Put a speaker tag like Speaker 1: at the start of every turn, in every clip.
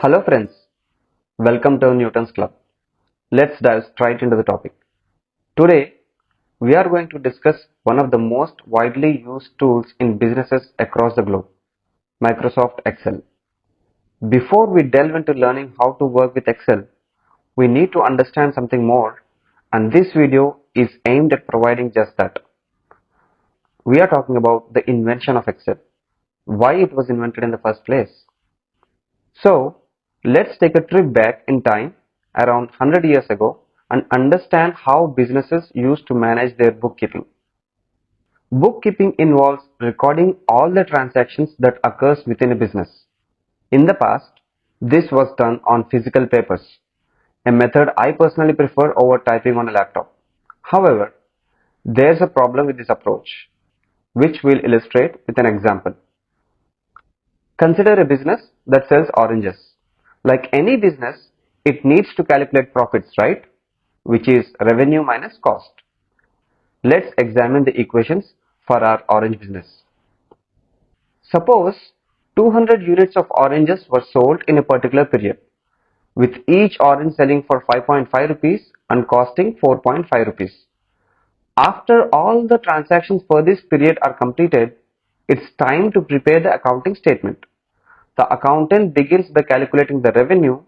Speaker 1: Hello friends, welcome to Newton's Club. Let's dive straight into the topic. Today, we are going to discuss one of the most widely used tools in businesses across the globe, Microsoft Excel. Before we delve into learning how to work with Excel, we need to understand something more, and this video is aimed at providing just that. We are talking about the invention of Excel, why it was invented in the first place. So, let's take a trip back in time around 100 years ago and understand how businesses used to manage their bookkeeping. Bookkeeping involves recording all the transactions that occurs within a business. In the past, this was done on physical papers, a method I personally prefer over typing on a laptop. However, there's a problem with this approach, which we'll illustrate with an example. Consider a business that sells oranges. Like any business, it needs to calculate profits, right? Which is revenue minus cost. Let's examine the equations for our orange business. Suppose 200 units of oranges were sold in a particular period, with each orange selling for 5.5 rupees and costing 4.5 rupees. After all the transactions for this period are completed, it's time to prepare the accounting statement. The accountant begins by calculating the revenue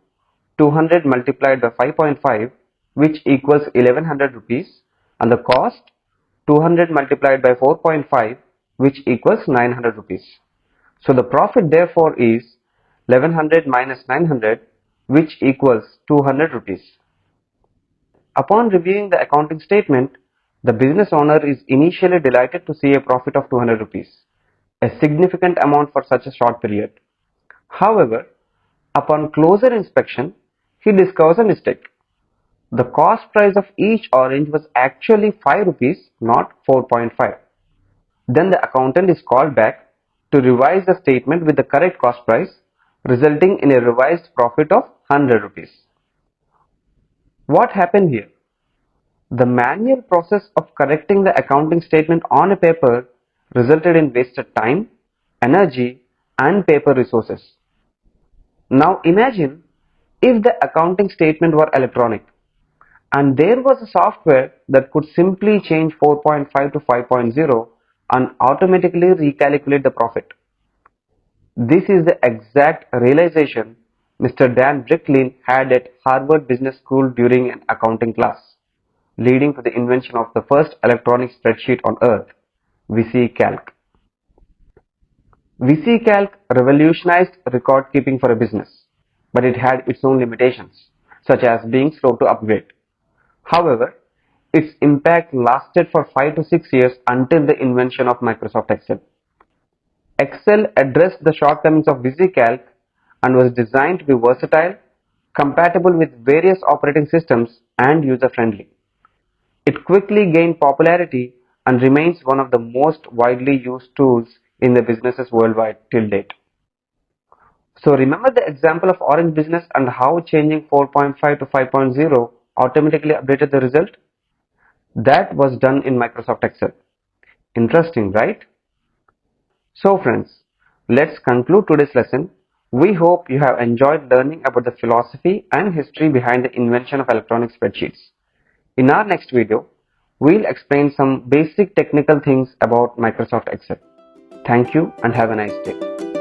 Speaker 1: 200 multiplied by 5.5, which equals 1100 rupees, and the cost 200 multiplied by 4.5, which equals 900 rupees. So the profit therefore is 1100 minus 900, which equals 200 rupees. Upon reviewing the accounting statement, the business owner is initially delighted to see a profit of 200 rupees, a significant amount for such a short period. However, upon closer inspection, he discovers a mistake. The cost price of each orange was actually 5 rupees, not 4.5. Then the accountant is called back to revise the statement with the correct cost price, resulting in a revised profit of 100 rupees. What happened here? The manual process of correcting the accounting statement on a paper resulted in wasted time, energy, and paper resources. Now imagine if the accounting statement were electronic and there was a software that could simply change 4.5 to 5.0 and automatically recalculate the profit. This is the exact realization Mr. Dan Bricklin had at Harvard Business School during an accounting class, leading to the invention of the first electronic spreadsheet on earth, VisiCalc. VisiCalc revolutionized record keeping for a business, but it had its own limitations, such as being slow to upgrade. However, its impact lasted for 5 to 6 years until the invention of Microsoft Excel. Excel addressed the shortcomings of VisiCalc and was designed to be versatile, compatible with various operating systems, and user-friendly. It quickly gained popularity and remains one of the most widely used tools in the businesses worldwide till date. So remember the example of orange business and how changing 4.5 to 5.0 automatically updated the result? That was done in Microsoft Excel. Interesting, right? So friends, let's conclude today's lesson. We hope you have enjoyed learning about the philosophy and history behind the invention of electronic spreadsheets. In our next video, we'll explain some basic technical things about Microsoft Excel. Thank you and have a nice day.